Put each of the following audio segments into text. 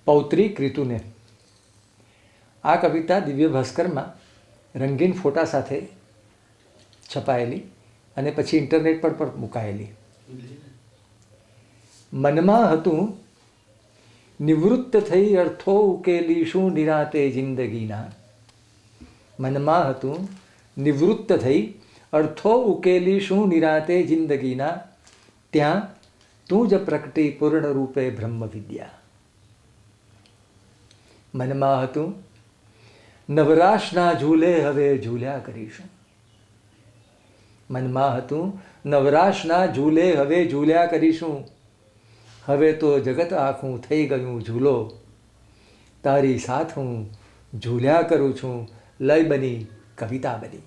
પૌત્રી ઋતુને. આ કવિતા દિવ્ય ભાસ્કરમાં રંગીન ફોટા સાથે છપાયેલી અને પછી ઇન્ટરનેટ પર પણ મુકાયેલી. મનમાં હતું નિવૃત્ત થઈ અર્થો ઉકેલીશું નિરાતે જિંદગીના. મનમાં હતું નિવૃત્ત થઈ અર્થો ઉકેલીશું નિરાતે જિંદગીના. ત્યાં તું જ પ્રગટી પૂર્ણ રૂપે બ્રહ્મ વિદ્યા. મનમાં હતું નવરાશના ઝૂલે હવે ઝૂલ્યા કરીશું. મનમાં હતું નવરાશના ઝૂલે હવે ઝૂલ્યા કરીશું. હવે તો જગત આખું થઈ ગયું ઝૂલો. તારી સાથ હું ઝૂલ્યા કરું છું. લય બની કવિતા બની.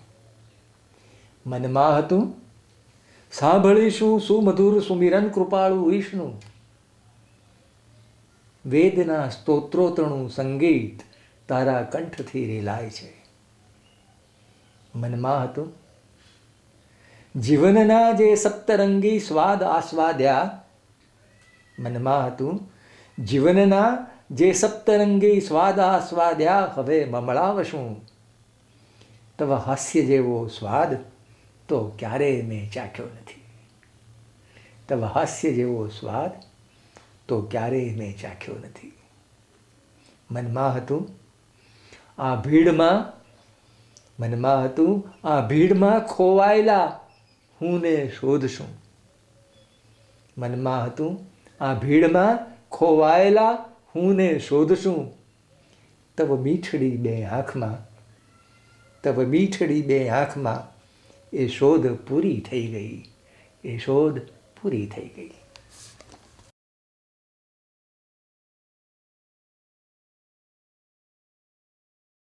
મનમાં હતું સાંભળીશું સુમધુર સુમિરન કૃપાળુ વિષ્ણુ. વેદના સ્તોત્રોતણું સંગીત તારા કંઠથી રેલાય છે. મનમાં હતું જીવનના જે સપ્તરંગી સ્વાદ આસ્વાદ્યા. મનમાં હતું જીવનના જે સપ્તરંગી સ્વાદ આસ્વાદ્યા. હવે મમળાવશું તવ હાસ્ય જેવો સ્વાદ તો ક્યારેય મેં ચાખ્યો નથી. તવ હાસ્ય જેવો સ્વાદ તો ક્યારેય મેં ચાખ્યો નથી. મનમાં હતું આ ભીડમાં. મનમાં હતું આ ભીડમાં ખોવાયેલા હું ને શોધશું. મનમાં હતું આ ભીડમાં ખોવાયેલા હું ને શોધશું. તવ મીઠડી બે આંખમાં. તવ મીઠડી બે આંખમાં એ શોધ પૂરી થઈ ગઈ. એ શોધ પૂરી થઈ ગઈ.